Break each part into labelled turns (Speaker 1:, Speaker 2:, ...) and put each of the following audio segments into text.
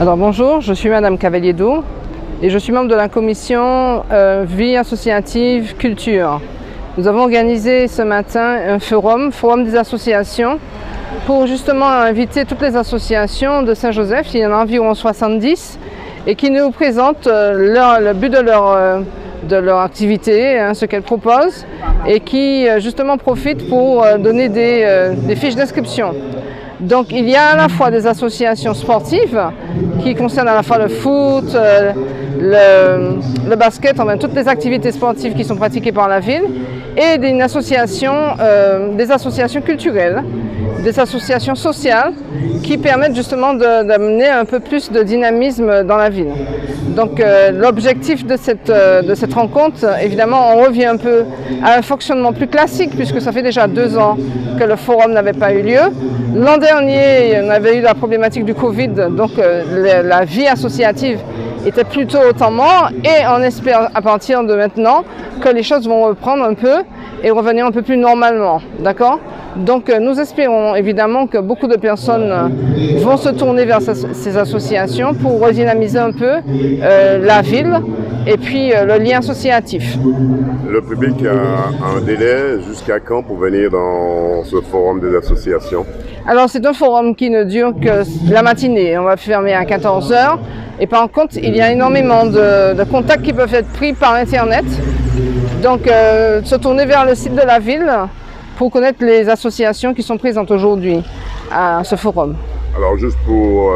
Speaker 1: Alors bonjour, je suis Madame Cavalier-Doux et je suis membre de la commission Vie associative culture. Nous avons organisé ce matin un forum des associations pour justement inviter toutes les associations de Saint-Joseph, il y en a environ 70, et qui nous présentent le but de leur activité, ce qu'elles proposent, et qui justement profitent pour donner des fiches d'inscription. Donc il y a à la fois des associations sportives qui concernent à la fois le foot, le basket, enfin toutes les activités sportives qui sont pratiquées par la ville, et des associations culturelles, des associations sociales qui permettent justement d'amener un peu plus de dynamisme dans la ville. Donc l'objectif de cette rencontre, évidemment, on revient un peu à un fonctionnement plus classique puisque ça fait déjà 2 ans que le forum n'avait pas eu lieu. L'an dernier, on avait eu la problématique du Covid, donc la vie associative était plutôt au temps mort, et on espère à partir de maintenant que les choses vont reprendre un peu et revenir un peu plus normalement, d'accord ? Donc nous espérons évidemment que beaucoup de personnes vont se tourner vers ces associations pour redynamiser un peu la ville et puis le lien associatif.
Speaker 2: Le public a un délai jusqu'à quand pour venir dans ce forum des associations?
Speaker 1: Alors c'est un forum qui ne dure que la matinée, on va fermer à 14 h. Et par contre, il y a énormément de contacts qui peuvent être pris par Internet. Donc se tourner vers le site de la ville pour connaître les associations qui sont présentes aujourd'hui à ce forum.
Speaker 2: Alors juste pour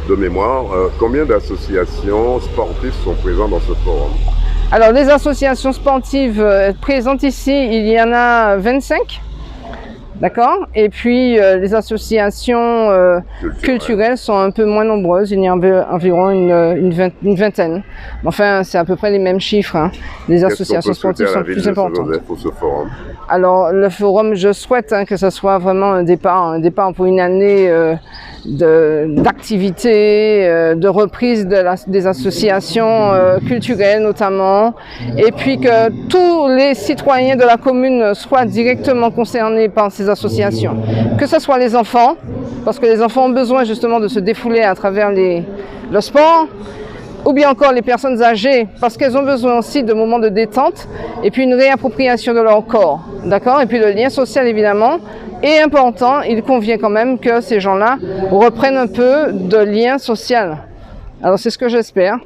Speaker 2: de mémoire, combien d'associations sportives sont présentes dans ce forum?
Speaker 1: Alors les associations sportives présentes ici, il y en a 25. D'accord. Et puis les associations culturelles sont un peu moins nombreuses, il y en a environ une vingtaine. Enfin, c'est à peu près les mêmes chiffres. Hein. Les associations sportives sont plus importantes.
Speaker 2: Pour ce forum?
Speaker 1: Alors le forum, je souhaite que ce soit vraiment un départ pour une année d'activité, de reprise des associations culturelles notamment, et puis que tous les citoyens de la commune soient directement concernés par ces associations. Que ce soit les enfants, parce que les enfants ont besoin justement de se défouler à travers le sport, ou bien encore les personnes âgées, parce qu'elles ont besoin aussi de moments de détente, et puis une réappropriation de leur corps, d'accord? Et puis le lien social évidemment est important, il convient quand même que ces gens-là reprennent un peu de lien social. Alors c'est ce que j'espère.